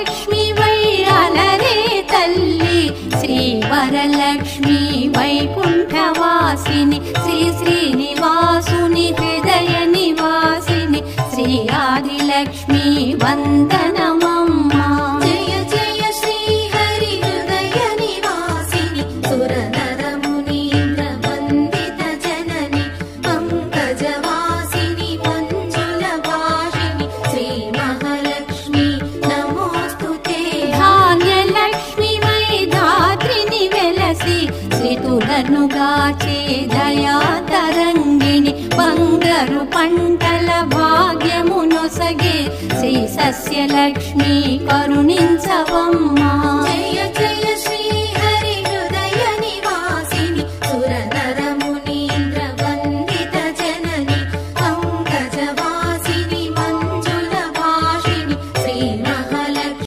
Adilakshmi why అలరే తల్లి శ్రీ వరలక్ష్మి వైకుంఠవాసిని శ్రీ శ్రీనివాసుని హృదయ నివాసిని శ్రీ ఆదిలక్ష్మి వందనమమ్మా. జయ జయ శ్రీ హరి హృదయ నివాసిని సురనరమునీంద్ర వందిత జనని పంకజవాసిని మంజుల భాషిని శ్రీ మహాలక్ష్మి నమోస్తుతే. ధాన్యలక్ష్మి వై ధాత్రిని వెలసి శ్రీతులను గాచే దయా తరంగిణి బంగారు పంటల భాగ్యమునొసగే శ్రీ సస్యలక్ష్మి కరుణించవమ్మా. జయ